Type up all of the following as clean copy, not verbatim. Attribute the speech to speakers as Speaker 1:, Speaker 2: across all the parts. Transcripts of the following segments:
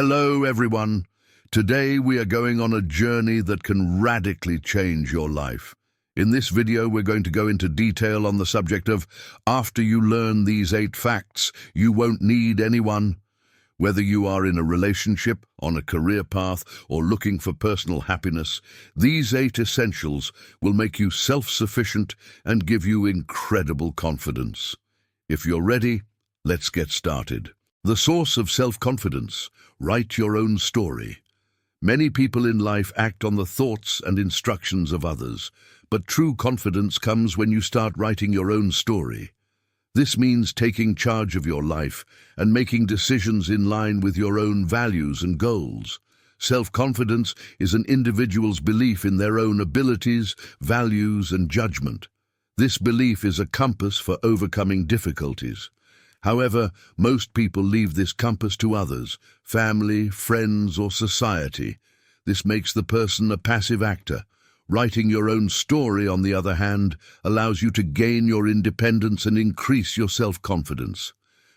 Speaker 1: Hello, everyone. Today we are going on a journey that can radically change your life. In this video, we're going to go into detail on the subject of after you learn these 8 facts, you won't need anyone. Whether you are in a relationship, on a career path, or looking for personal happiness, these 8 essentials will make you self-sufficient and give you incredible confidence. If you're ready, let's get started. The source of self-confidence. Write your own story. Many people in life act on the thoughts and instructions of others, but true confidence comes when you start writing your own story. This means taking charge of your life and making decisions in line with your own values and goals. Self-confidence is an individual's belief in their own abilities, values, and judgment. This belief is a compass for overcoming difficulties. However, most people leave this compass to others, family, friends, or society. This makes the person a passive actor. Writing your own story, on the other hand, allows you to gain your independence and increase your self-confidence.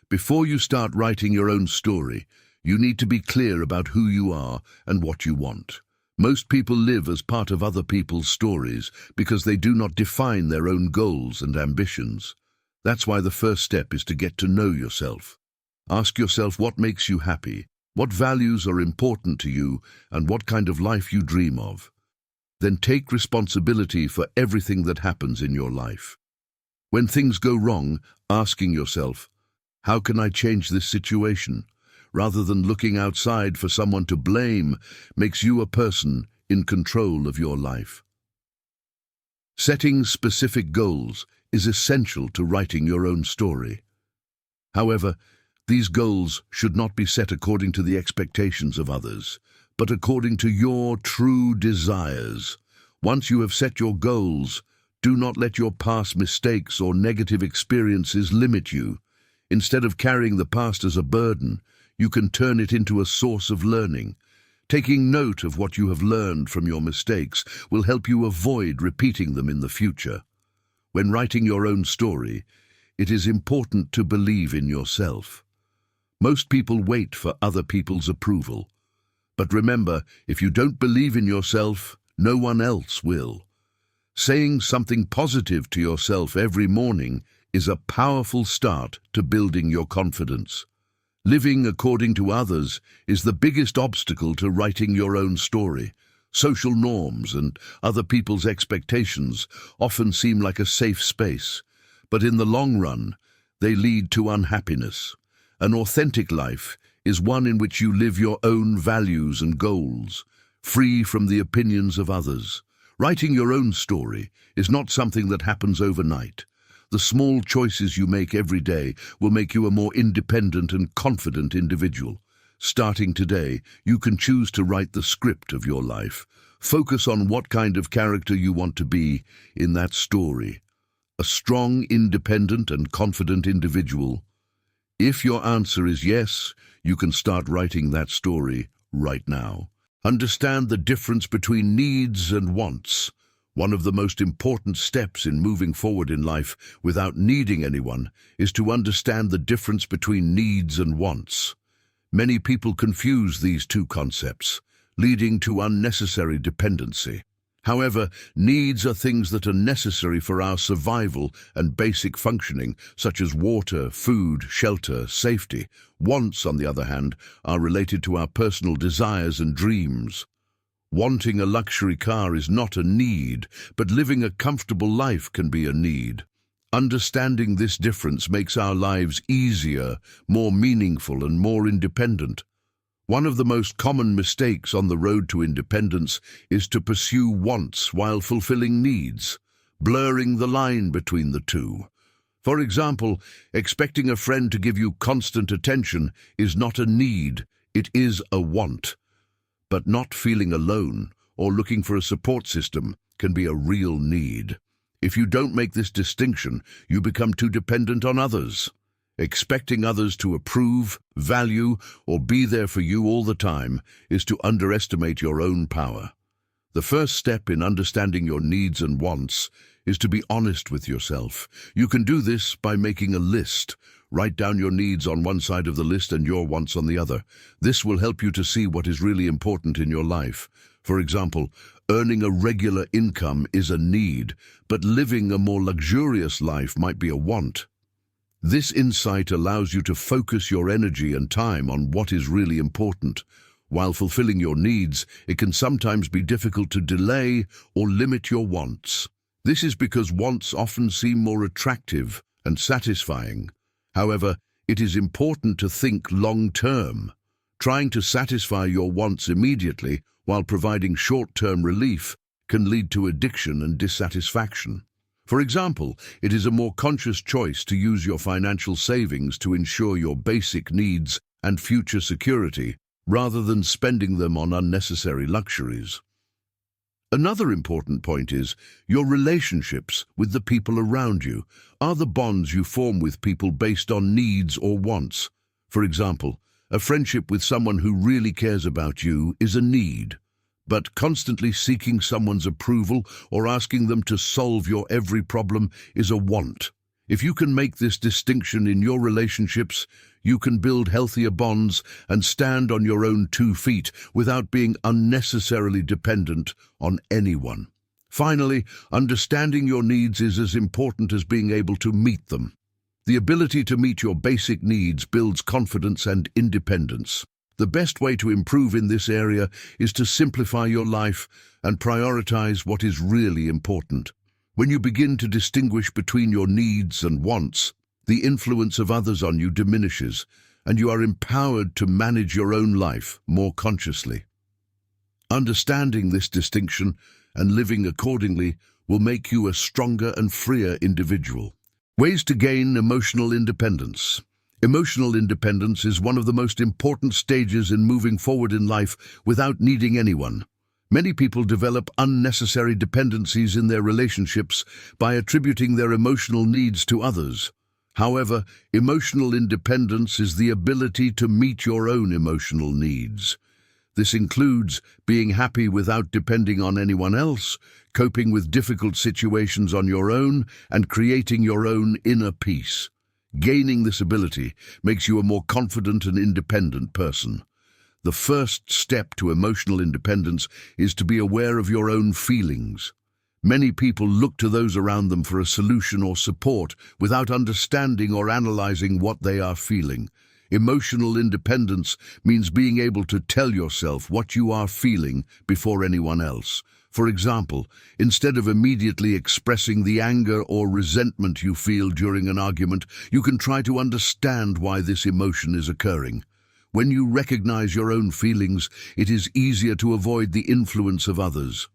Speaker 1: Before you start writing your own story, you need to be clear about who you are and what you want. Most people live as part of other people's stories because they do not define their own goals and ambitions. That's why the first step is to get to know yourself. Ask yourself what makes you happy, what values are important to you, and what kind of life you dream of. Then take responsibility for everything that happens in your life. When things go wrong, asking yourself, how can I change this situation? Rather than looking outside for someone to blame, makes you a person in control of your life. Setting specific goals is essential to writing your own story. However, these goals should not be set according to the expectations of others, but according to your true desires. Once you have set your goals, do not let your past mistakes or negative experiences limit you. Instead of carrying the past as a burden, you can turn it into a source of learning. Taking note of what you have learned from your mistakes will help you avoid repeating them in the future. When writing your own story, it is important to believe in yourself. Most people wait for other people's approval. But remember, if you don't believe in yourself, no one else will. Saying something positive to yourself every morning is a powerful start to building your confidence. Living according to others is the biggest obstacle to writing your own story. Social norms and other people's expectations often seem like a safe space, but in the long run, they lead to unhappiness. An authentic life is one in which you live your own values and goals, free from the opinions of others. Writing your own story is not something that happens overnight. The small choices you make every day will make you a more independent and confident individual. Starting today, you can choose to write the script of your life. Focus on what kind of character you want to be in that story. A strong, independent, and confident individual. If your answer is yes, you can start writing that story right now. Understand the difference between needs and wants. One of the most important steps in moving forward in life without needing anyone is to understand the difference between needs and wants. Many people confuse these two concepts, leading to unnecessary dependency. However, needs are things that are necessary for our survival and basic functioning, such as water, food, shelter, safety. Wants, on the other hand, are related to our personal desires and dreams. Wanting a luxury car is not a need, but living a comfortable life can be a need. Understanding this difference makes our lives easier, more meaningful, and more independent. One of the most common mistakes on the road to independence is to pursue wants while fulfilling needs, blurring the line between the two. For example, expecting a friend to give you constant attention is not a need, it is a want. But not feeling alone or looking for a support system can be a real need. If you don't make this distinction, you become too dependent on others. Expecting others to approve, value, or be there for you all the time is to underestimate your own power. The first step in understanding your needs and wants is to be honest with yourself. You can do this by making a list. Write down your needs on one side of the list and your wants on the other. This will help you to see what is really important in your life. For example, earning a regular income is a need, but living a more luxurious life might be a want. This insight allows you to focus your energy and time on what is really important. While fulfilling your needs, it can sometimes be difficult to delay or limit your wants. This is because wants often seem more attractive and satisfying. However, it is important to think long-term. Trying to satisfy your wants immediately while providing short-term relief can lead to addiction and dissatisfaction. For example, it is a more conscious choice to use your financial savings to ensure your basic needs and future security, rather than spending them on unnecessary luxuries. Another important point is your relationships with the people around you. Are the bonds you form with people based on needs or wants? For example, a friendship with someone who really cares about you is a need, but constantly seeking someone's approval or asking them to solve your every problem is a want. If you can make this distinction in your relationships, you can build healthier bonds and stand on your own 2 feet without being unnecessarily dependent on anyone. Finally, understanding your needs is as important as being able to meet them. The ability to meet your basic needs builds confidence and independence. The best way to improve in this area is to simplify your life and prioritize what is really important. When you begin to distinguish between your needs and wants, the influence of others on you diminishes, and you are empowered to manage your own life more consciously. Understanding this distinction and living accordingly will make you a stronger and freer individual. Ways to gain emotional independence. Emotional independence is one of the most important stages in moving forward in life without needing anyone. Many people develop unnecessary dependencies in their relationships by attributing their emotional needs to others. However, emotional independence is the ability to meet your own emotional needs. This includes being happy without depending on anyone else, coping with difficult situations on your own, and creating your own inner peace. Gaining this ability makes you a more confident and independent person. The first step to emotional independence is to be aware of your own feelings. Many people look to those around them for a solution or support without understanding or analyzing what they are feeling. Emotional independence means being able to tell yourself what you are feeling before anyone else. For example, instead of immediately expressing the anger or resentment you feel during an argument, you can try to understand why this emotion is occurring. When you recognize your own feelings, it is easier to avoid the influence of others.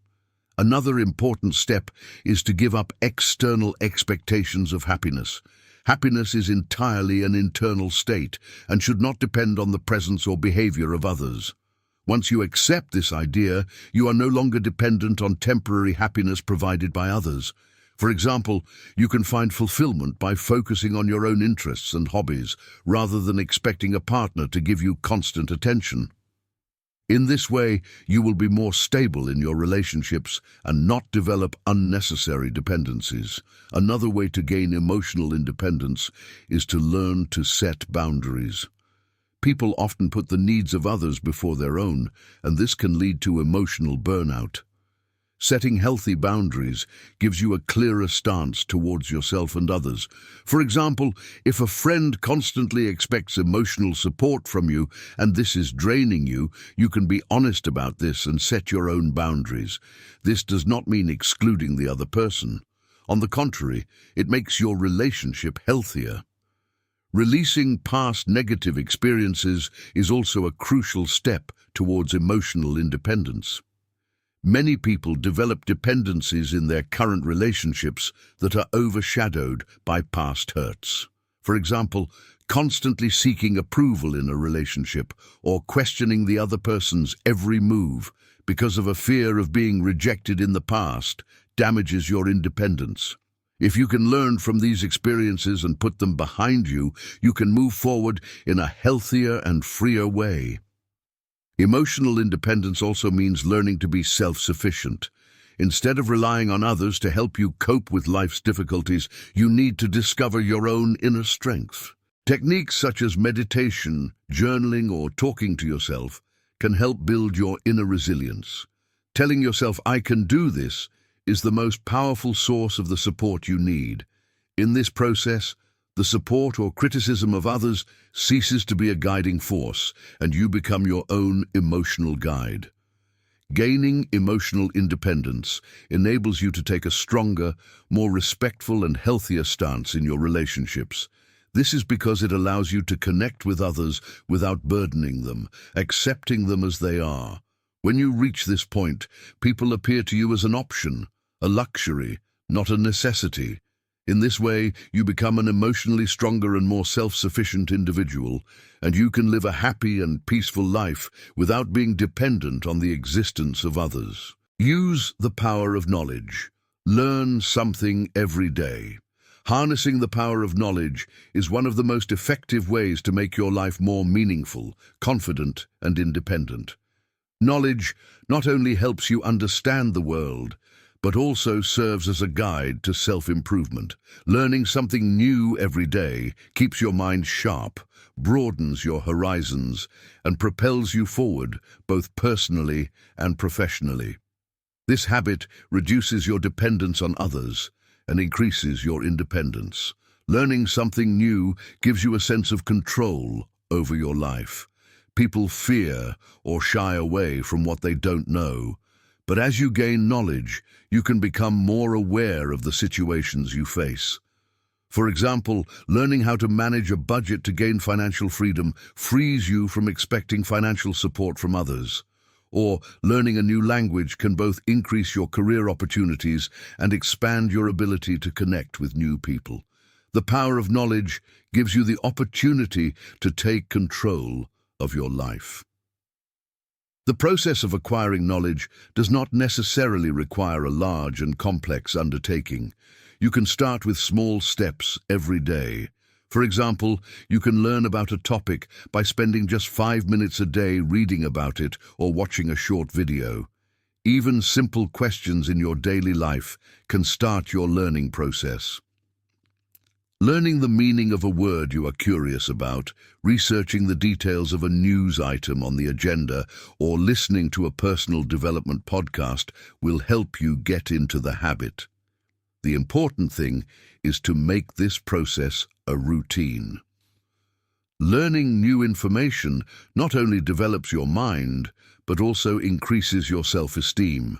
Speaker 1: Another important step is to give up external expectations of happiness. Happiness is entirely an internal state and should not depend on the presence or behavior of others. Once you accept this idea, you are no longer dependent on temporary happiness provided by others. For example, you can find fulfillment by focusing on your own interests and hobbies, rather than expecting a partner to give you constant attention. In this way, you will be more stable in your relationships and not develop unnecessary dependencies. Another way to gain emotional independence is to learn to set boundaries. People often put the needs of others before their own, and this can lead to emotional burnout. Setting healthy boundaries gives you a clearer stance towards yourself and others. For example, if a friend constantly expects emotional support from you and this is draining you, you can be honest about this and set your own boundaries. This does not mean excluding the other person. On the contrary, it makes your relationship healthier. Releasing past negative experiences is also a crucial step towards emotional independence. Many people develop dependencies in their current relationships that are overshadowed by past hurts. For example, constantly seeking approval in a relationship or questioning the other person's every move because of a fear of being rejected in the past damages your independence. If you can learn from these experiences and put them behind you, you can move forward in a healthier and freer way. Emotional independence also means learning to be self-sufficient. Instead of relying on others to help you cope with life's difficulties, you need to discover your own inner strength. Techniques such as meditation, journaling, or talking to yourself can help build your inner resilience. Telling yourself, "I can do this," is the most powerful source of the support you need. In this process, the support or criticism of others ceases to be a guiding force, and you become your own emotional guide. Gaining emotional independence enables you to take a stronger, more respectful and healthier stance in your relationships. This is because it allows you to connect with others without burdening them, accepting them as they are. When you reach this point, people appear to you as an option, a luxury, not a necessity. In this way, you become an emotionally stronger and more self-sufficient individual, and you can live a happy and peaceful life without being dependent on the existence of others. Use the power of knowledge. Learn something every day. Harnessing the power of knowledge is one of the most effective ways to make your life more meaningful, confident, and independent. Knowledge not only helps you understand the world, but also serves as a guide to self-improvement. Learning something new every day keeps your mind sharp, broadens your horizons, and propels you forward, both personally and professionally. This habit reduces your dependence on others and increases your independence. Learning something new gives you a sense of control over your life. People fear or shy away from what they don't know, but as you gain knowledge, you can become more aware of the situations you face. For example, learning how to manage a budget to gain financial freedom frees you from expecting financial support from others. Or learning a new language can both increase your career opportunities and expand your ability to connect with new people. The power of knowledge gives you the opportunity to take control of your life. The process of acquiring knowledge does not necessarily require a large and complex undertaking. You can start with small steps every day. For example, you can learn about a topic by spending just 5 minutes a day reading about it or watching a short video. Even simple questions in your daily life can start your learning process. Learning the meaning of a word you are curious about, researching the details of a news item on the agenda, or listening to a personal development podcast will help you get into the habit. The important thing is to make this process a routine. Learning new information not only develops your mind, but also increases your self-esteem.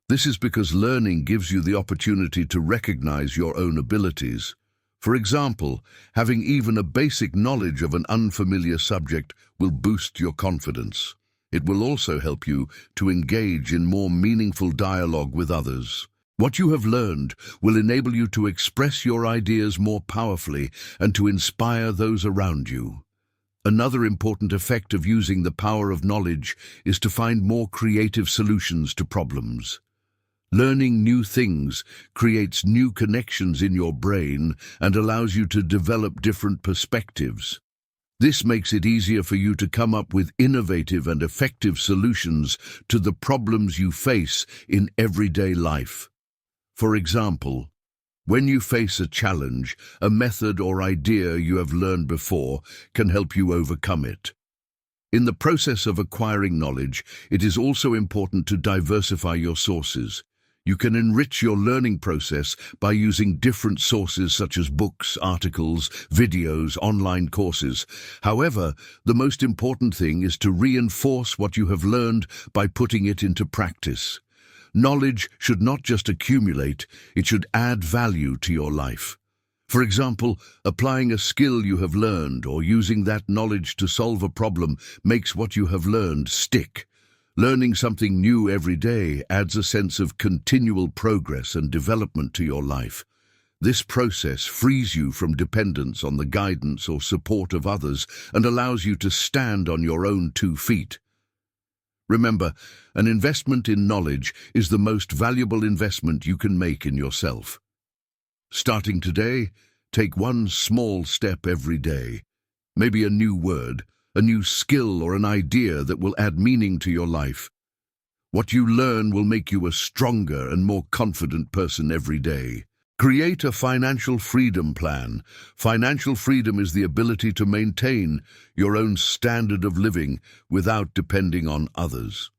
Speaker 1: This is because learning gives you the opportunity to recognize your own abilities. For example, having even a basic knowledge of an unfamiliar subject will boost your confidence. It will also help you to engage in more meaningful dialogue with others. What you have learned will enable you to express your ideas more powerfully and to inspire those around you. Another important effect of using the power of knowledge is to find more creative solutions to problems. Learning new things creates new connections in your brain and allows you to develop different perspectives. This makes it easier for you to come up with innovative and effective solutions to the problems you face in everyday life. For example, when you face a challenge, a method or idea you have learned before can help you overcome it. In the process of acquiring knowledge, it is also important to diversify your sources. You can enrich your learning process by using different sources such as books, articles, videos, online courses. However, the most important thing is to reinforce what you have learned by putting it into practice. Knowledge should not just accumulate, it should add value to your life. For example, applying a skill you have learned or using that knowledge to solve a problem makes what you have learned stick. Learning something new every day adds a sense of continual progress and development to your life. This process frees you from dependence on the guidance or support of others and allows you to stand on your own 2 feet. Remember, an investment in knowledge is the most valuable investment you can make in yourself. Starting today, take one small step every day. Maybe a new word, a new skill or an idea that will add meaning to your life. What you learn will make you a stronger and more confident person every day. Create a financial freedom plan. Financial freedom is the ability to maintain your own standard of living without depending on others.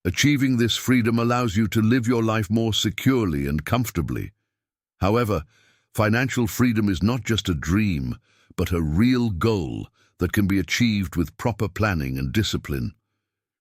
Speaker 1: Achieving this freedom allows you to live your life more securely and comfortably. However, financial freedom is not just a dream, but a real goal that can be achieved with proper planning and discipline.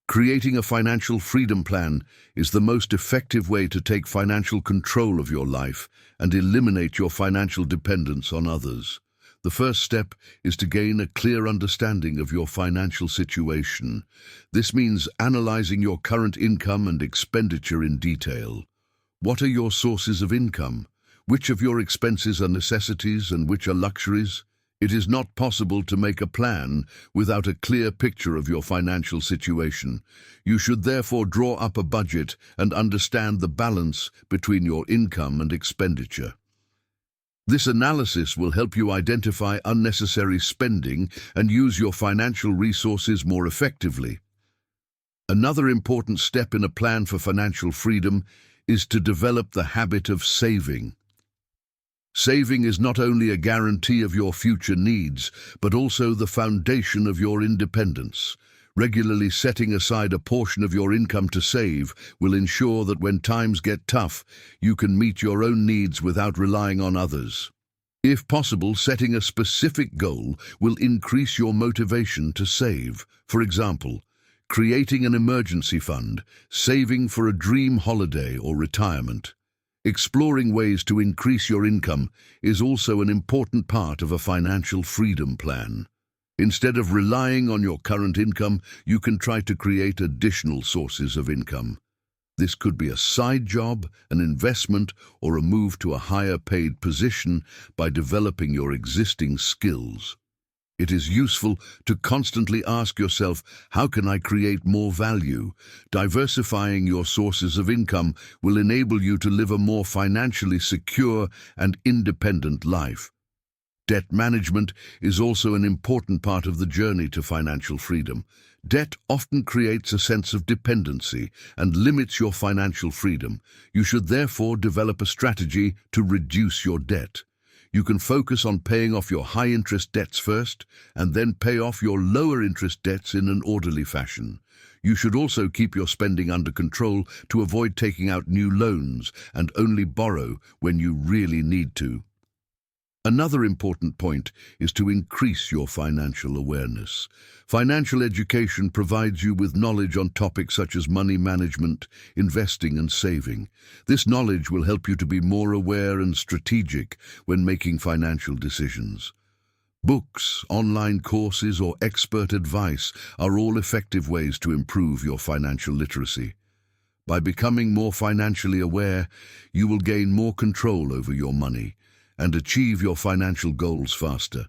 Speaker 1: Creating a financial freedom plan is the most effective way to take financial control of your life and eliminate your financial dependence on others. The first step is to gain a clear understanding of your financial situation. This means analyzing your current income and expenditure in detail. What are your sources of income? Which of your expenses are necessities and which are luxuries? It is not possible to make a plan without a clear picture of your financial situation. You should therefore draw up a budget and understand the balance between your income and expenditure. This analysis will help you identify unnecessary spending and use your financial resources more effectively. Another important step in a plan for financial freedom is to develop the habit of saving. Saving is not only a guarantee of your future needs, but also the foundation of your independence. Regularly setting aside a portion of your income to save will ensure that when times get tough, you can meet your own needs without relying on others. If possible, setting a specific goal will increase your motivation to save. For example, creating an emergency fund, saving for a dream holiday or retirement. Exploring ways to increase your income is also an important part of a financial freedom plan. Instead of relying on your current income, you can try to create additional sources of income. This could be a side job, an investment, or a move to a higher paid position by developing your existing skills. It is useful to constantly ask yourself, how can I create more value? Diversifying your sources of income will enable you to live a more financially secure and independent life. Debt management is also an important part of the journey to financial freedom. Debt often creates a sense of dependency and limits your financial freedom. You should therefore develop a strategy to reduce your debt. You can focus on paying off your high-interest debts first, and then pay off your lower-interest debts in an orderly fashion. You should also keep your spending under control to avoid taking out new loans and only borrow when you really need to. Another important point is to increase your financial awareness. Financial education provides you with knowledge on topics such as money management, investing, and saving. This knowledge will help you to be more aware and strategic when making financial decisions. Books, online courses, or expert advice are all effective ways to improve your financial literacy. By becoming more financially aware, you will gain more control over your money and achieve your financial goals faster.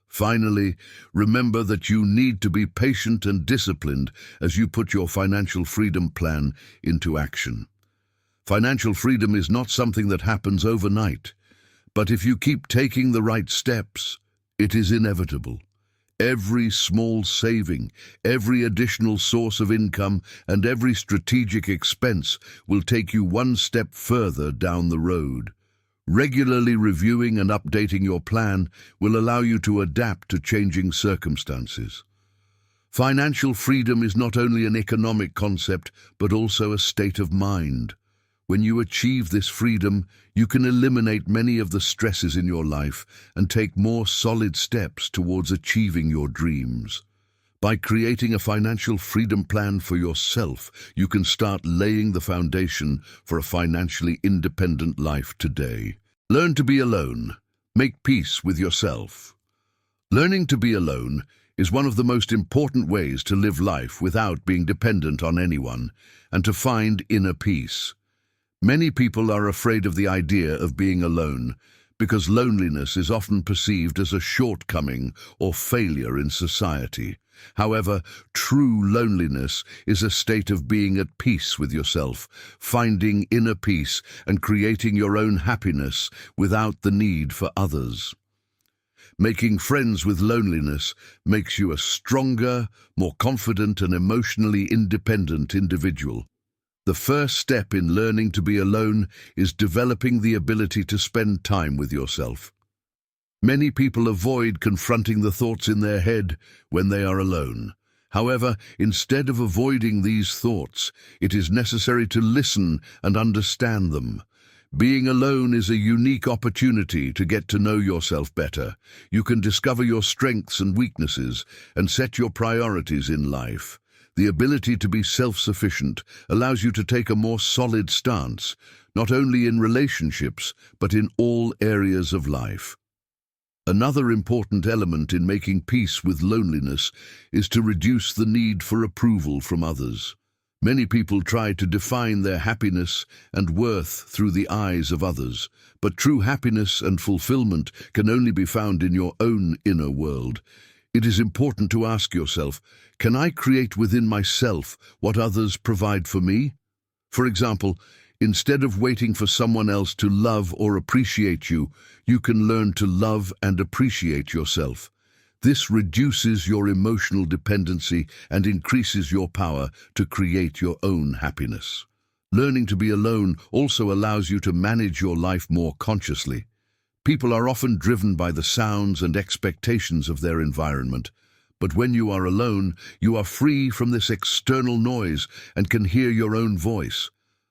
Speaker 1: Finally, remember that you need to be patient and disciplined as you put your financial freedom plan into action. Financial freedom is not something that happens overnight, but if you keep taking the right steps, it is inevitable. Every small saving, every additional source of income, and every strategic expense will take you one step further down the road. Regularly reviewing and updating your plan will allow you to adapt to changing circumstances. Financial freedom is not only an economic concept, but also a state of mind. When you achieve this freedom, you can eliminate many of the stresses in your life and take more solid steps towards achieving your dreams. By creating a financial freedom plan for yourself, you can start laying the foundation for a financially independent life today. Learn to be alone. Make peace with yourself. Learning to be alone is one of the most important ways to live life without being dependent on anyone and to find inner peace. Many people are afraid of the idea of being alone because loneliness is often perceived as a shortcoming or failure in society. However, true loneliness is a state of being at peace with yourself, finding inner peace and creating your own happiness without the need for others. Making friends with loneliness makes you a stronger, more confident and emotionally independent individual. The first step in learning to be alone is developing the ability to spend time with yourself. Many people avoid confronting the thoughts in their head when they are alone. However, instead of avoiding these thoughts, it is necessary to listen and understand them. Being alone is a unique opportunity to get to know yourself better. You can discover your strengths and weaknesses and set your priorities in life. The ability to be self-sufficient allows you to take a more solid stance, not only in relationships, but in all areas of life. Another important element in making peace with loneliness is to reduce the need for approval from others. Many people try to define their happiness and worth through the eyes of others, but true happiness and fulfillment can only be found in your own inner world. It is important to ask yourself, can I create within myself what others provide for me? For example, instead of waiting for someone else to love or appreciate you, you can learn to love and appreciate yourself. This reduces your emotional dependency and increases your power to create your own happiness. Learning to be alone also allows you to manage your life more consciously. People are often driven by the sounds and expectations of their environment. But when you are alone, you are free from this external noise and can hear your own voice.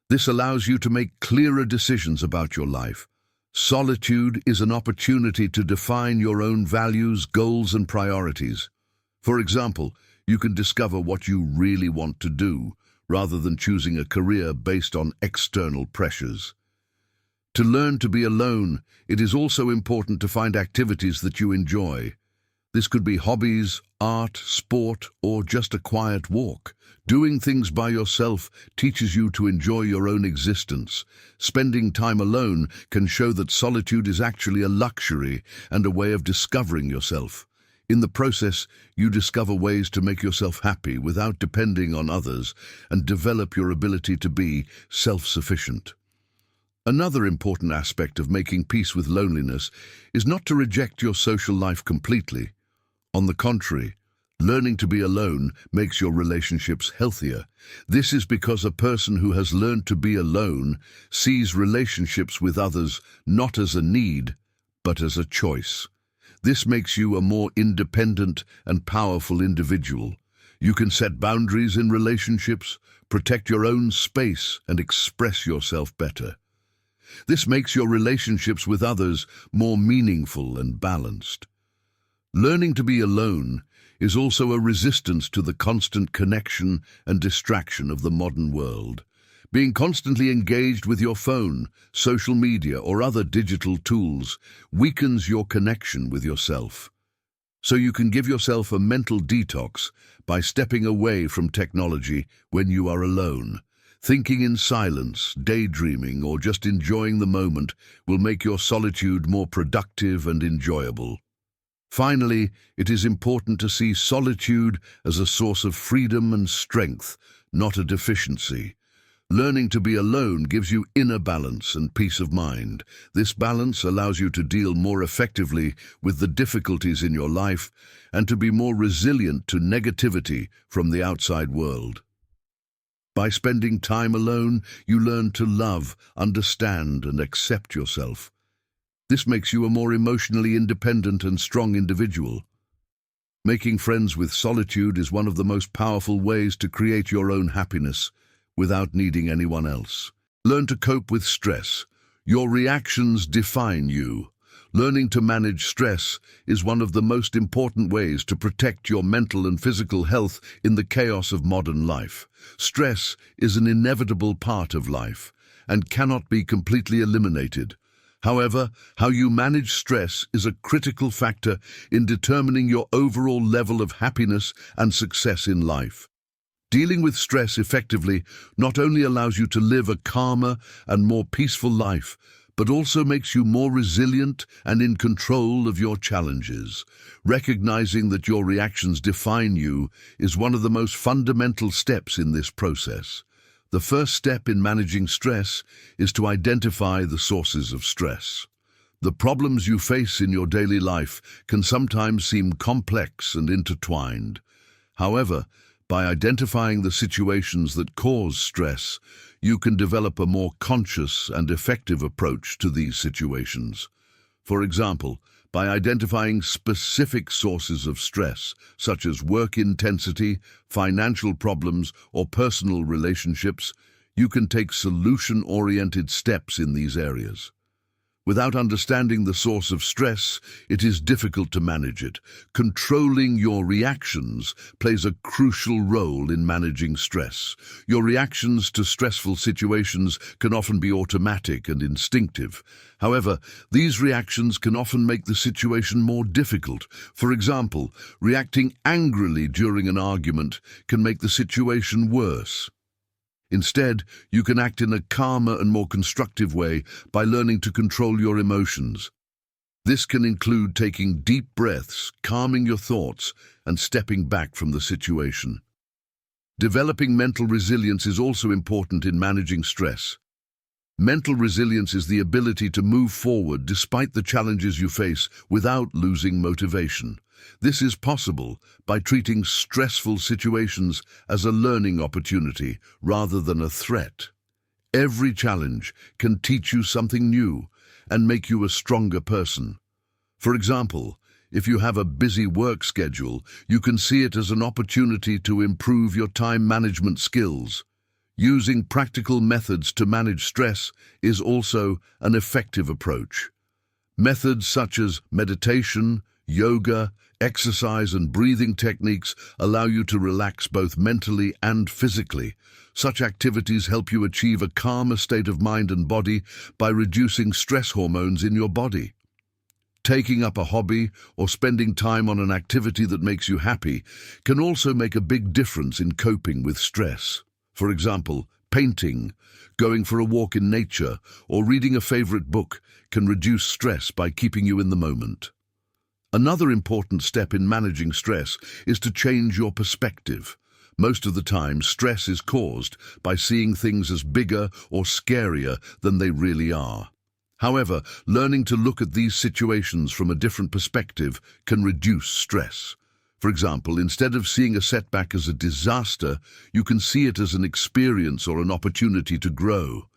Speaker 1: This allows you to make clearer decisions about your life. Solitude is an opportunity to define your own values, goals, and priorities. For example, you can discover what you really want to do, rather than choosing a career based on external pressures. To learn to be alone, it is also important to find activities that you enjoy. This could be hobbies, art, sport, or just a quiet walk. Doing things by yourself teaches you to enjoy your own existence. Spending time alone can show that solitude is actually a luxury and a way of discovering yourself. In the process, you discover ways to make yourself happy without depending on others and develop your ability to be self-sufficient. Another important aspect of making peace with loneliness is not to reject your social life completely. On the contrary, learning to be alone makes your relationships healthier. This is because a person who has learned to be alone sees relationships with others not as a need, but as a choice. This makes you a more independent and powerful individual. You can set boundaries in relationships, protect your own space, and express yourself better. This makes your relationships with others more meaningful and balanced. Learning to be alone is also a resistance to the constant connection and distraction of the modern world. Being constantly engaged with your phone, social media, or other digital tools weakens your connection with yourself. So you can give yourself a mental detox by stepping away from technology when you are alone. Thinking in silence, daydreaming, or just enjoying the moment will make your solitude more productive and enjoyable. Finally, it is important to see solitude as a source of freedom and strength, not a deficiency. Learning to be alone gives you inner balance and peace of mind. This balance allows you to deal more effectively with the difficulties in your life and to be more resilient to negativity from the outside world. By spending time alone, you learn to love, understand, and accept yourself. This makes you a more emotionally independent and strong individual. Making friends with solitude is one of the most powerful ways to create your own happiness without needing anyone else. Learn to cope with stress. Your reactions define you. Learning to manage stress is one of the most important ways to protect your mental and physical health in the chaos of modern life. Stress is an inevitable part of life and cannot be completely eliminated. However, how you manage stress is a critical factor in determining your overall level of happiness and success in life. Dealing with stress effectively not only allows you to live a calmer and more peaceful life, but also makes you more resilient and in control of your challenges. Recognizing that your reactions define you is one of the most fundamental steps in this process. The first step in managing stress is to identify the sources of stress. The problems you face in your daily life can sometimes seem complex and intertwined. However, By identifying the situations that cause stress, you can develop a more conscious and effective approach to these situations. For example, by identifying specific sources of stress, such as work intensity, financial problems, or personal relationships, you can take solution-oriented steps in these areas. Without understanding the source of stress, it is difficult to manage it. Controlling your reactions plays a crucial role in managing stress. Your reactions to stressful situations can often be automatic and instinctive. However, these reactions can often make the situation more difficult. For example, reacting angrily during an argument can make the situation worse. Instead, you can act in a calmer and more constructive way by learning to control your emotions. This can include taking deep breaths, calming your thoughts, and stepping back from the situation. Developing mental resilience is also important in managing stress. Mental resilience is the ability to move forward despite the challenges you face without losing motivation. This is possible by treating stressful situations as a learning opportunity rather than a threat. Every challenge can teach you something new and make you a stronger person. For example, if you have a busy work schedule, you can see it as an opportunity to improve your time management skills. Using practical methods to manage stress is also an effective approach. Methods such as meditation, yoga, exercise, and breathing techniques allow you to relax both mentally and physically. Such activities help you achieve a calmer state of mind and body by reducing stress hormones in your body. Taking up a hobby or spending time on an activity that makes you happy can also make a big difference in coping with stress. For example, painting, going for a walk in nature, or reading a favorite book can reduce stress by keeping you in the moment. Another important step in managing stress is to change your perspective. Most of the time, stress is caused by seeing things as bigger or scarier than they really are. However, learning to look at these situations from a different perspective can reduce stress. For example, instead of seeing a setback as a disaster, you can see it as an experience or an opportunity to grow.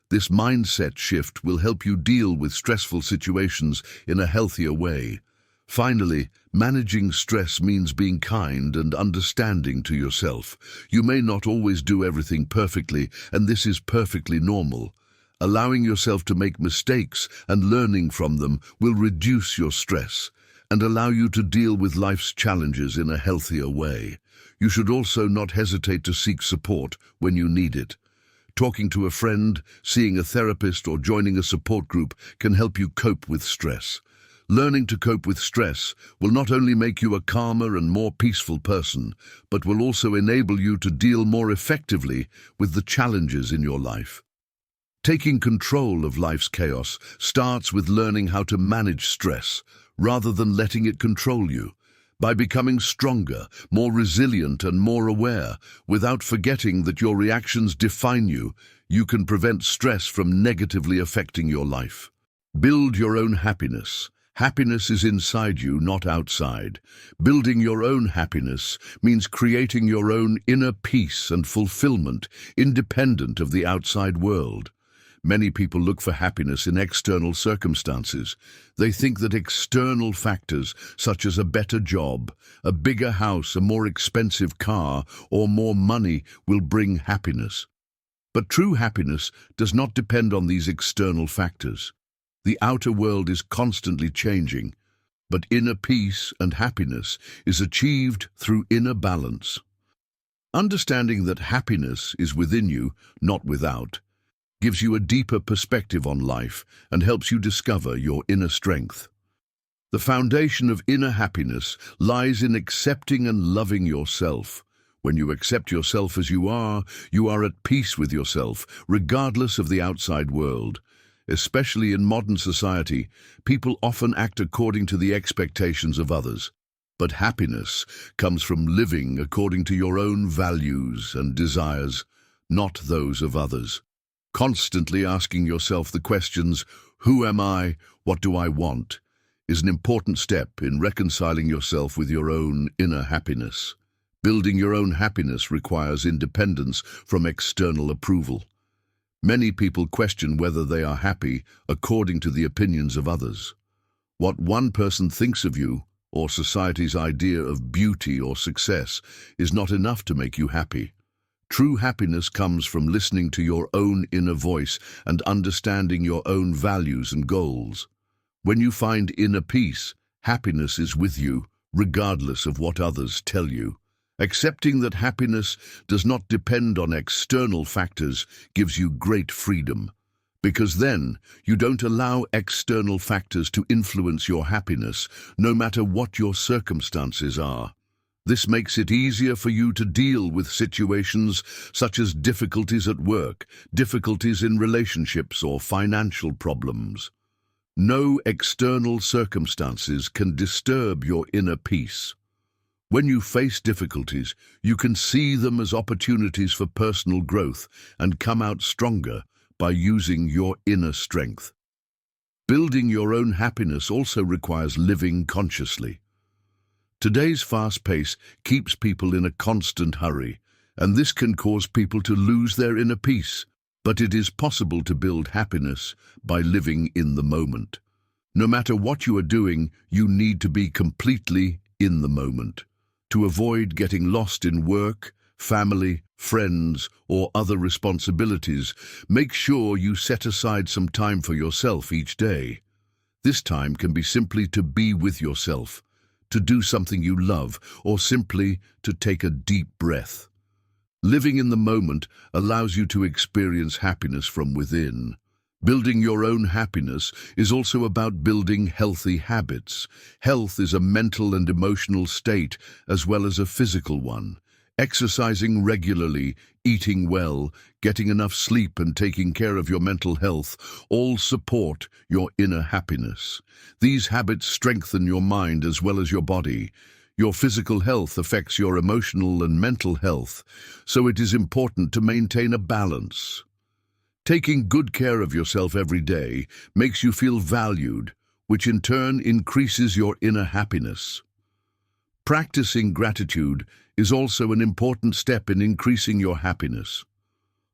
Speaker 1: This mindset shift will help you deal with stressful situations in a healthier way. Finally, managing stress means being kind and understanding to yourself. You may not always do everything perfectly, and this is perfectly normal. Allowing yourself to make mistakes and learning from them will reduce your stress and allow you to deal with life's challenges in a healthier way. You should also not hesitate to seek support when you need it. Talking to a friend, seeing a therapist, or joining a support group can help you cope with stress. Learning to cope with stress will not only make you a calmer and more peaceful person, but will also enable you to deal more effectively with the challenges in your life. Taking control of life's chaos starts with learning how to manage stress, rather than letting it control you. By becoming stronger, more resilient, and more aware, without forgetting that your reactions define you, you can prevent stress from negatively affecting your life. Build your own happiness. Happiness is inside you, not outside. Building your own happiness means creating your own inner peace and fulfillment, independent of the outside world. Many people look for happiness in external circumstances. They think that external factors, such as a better job, a bigger house, a more expensive car, or more money, will bring happiness. But true happiness does not depend on these external factors. The outer world is constantly changing, but inner peace and happiness is achieved through inner balance. Understanding that happiness is within you, not without, gives you a deeper perspective on life and helps you discover your inner strength. The foundation of inner happiness lies in accepting and loving yourself. When you accept yourself as you are at peace with yourself, regardless of the outside world. Especially in modern society, people often act according to the expectations of others. But happiness comes from living according to your own values and desires, not those of others. Constantly asking yourself the questions, who am I, what do I want, is an important step in reconciling yourself with your own inner happiness. Building your own happiness requires independence from external approval. Many people question whether they are happy according to the opinions of others. What one person thinks of you, or society's idea of beauty or success, is not enough to make you happy. True happiness comes from listening to your own inner voice and understanding your own values and goals. When you find inner peace, happiness is with you, regardless of what others tell you. Accepting that happiness does not depend on external factors gives you great freedom, because then you don't allow external factors to influence your happiness, no matter what your circumstances are. This makes it easier for you to deal with situations such as difficulties at work, difficulties in relationships, or financial problems. No external circumstances can disturb your inner peace. When you face difficulties, you can see them as opportunities for personal growth and come out stronger by using your inner strength. Building your own happiness also requires living consciously. Today's fast pace keeps people in a constant hurry, and this can cause people to lose their inner peace. But it is possible to build happiness by living in the moment. No matter what you are doing, you need to be completely in the moment. To avoid getting lost in work, family, friends, or other responsibilities, make sure you set aside some time for yourself each day. This time can be simply to be with yourself, to do something you love, or simply to take a deep breath. Living in the moment allows you to experience happiness from within. Building your own happiness is also about building healthy habits. Health is a mental and emotional state as well as a physical one. Exercising regularly, eating well, getting enough sleep and taking care of your mental health all support your inner happiness. These habits strengthen your mind as well as your body. Your physical health affects your emotional and mental health, so it is important to maintain a balance. Taking good care of yourself every day makes you feel valued, which in turn increases your inner happiness. Practicing gratitude is also an important step in increasing your happiness.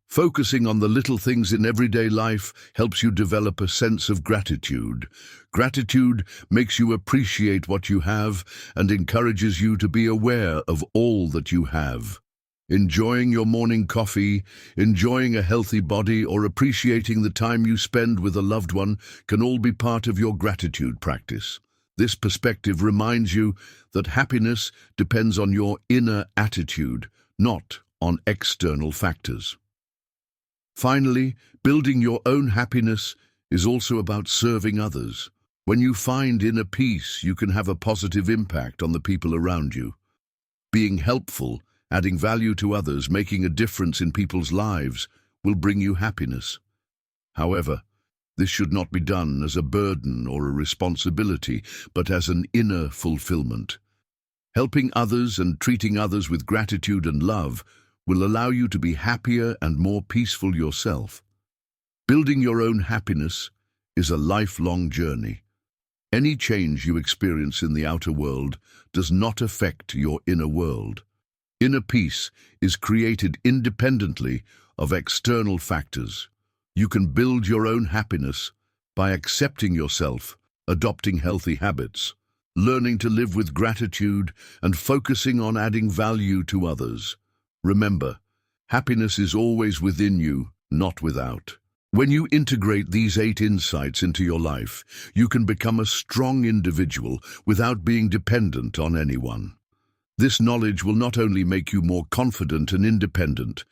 Speaker 1: Focusing on the little things in everyday life helps you develop a sense of gratitude. Gratitude makes you appreciate what you have and encourages you to be aware of all that you have. Enjoying your morning coffee, enjoying a healthy body, or appreciating the time you spend with a loved one can all be part of your gratitude practice. This perspective reminds you that happiness depends on your inner attitude, not on external factors. Finally, building your own happiness is also about serving others. When you find inner peace, you can have a positive impact on the people around you. Being helpful, adding value to others, making a difference in people's lives will bring you happiness. However, this should not be done as a burden or a responsibility, but as an inner fulfillment. Helping others and treating others with gratitude and love will allow you to be happier and more peaceful yourself. Building your own happiness is a lifelong journey. Any change you experience in the outer world does not affect your inner world. Inner peace is created independently of external factors. You can build your own happiness by accepting yourself, adopting healthy habits, learning to live with gratitude, and focusing on adding value to others. Remember, happiness is always within you, not without. When you integrate these 8 insights into your life, you can become a strong individual without being dependent on anyone. This knowledge will not only make you more confident and independent,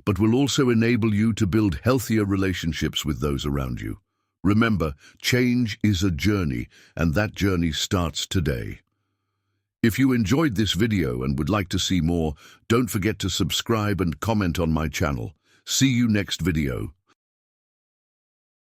Speaker 1: but will also enable you to build healthier relationships with those around you. Remember, change is a journey, and that journey starts today. If you enjoyed this video and would like to see more, don't forget to subscribe and comment on my channel. See you next video.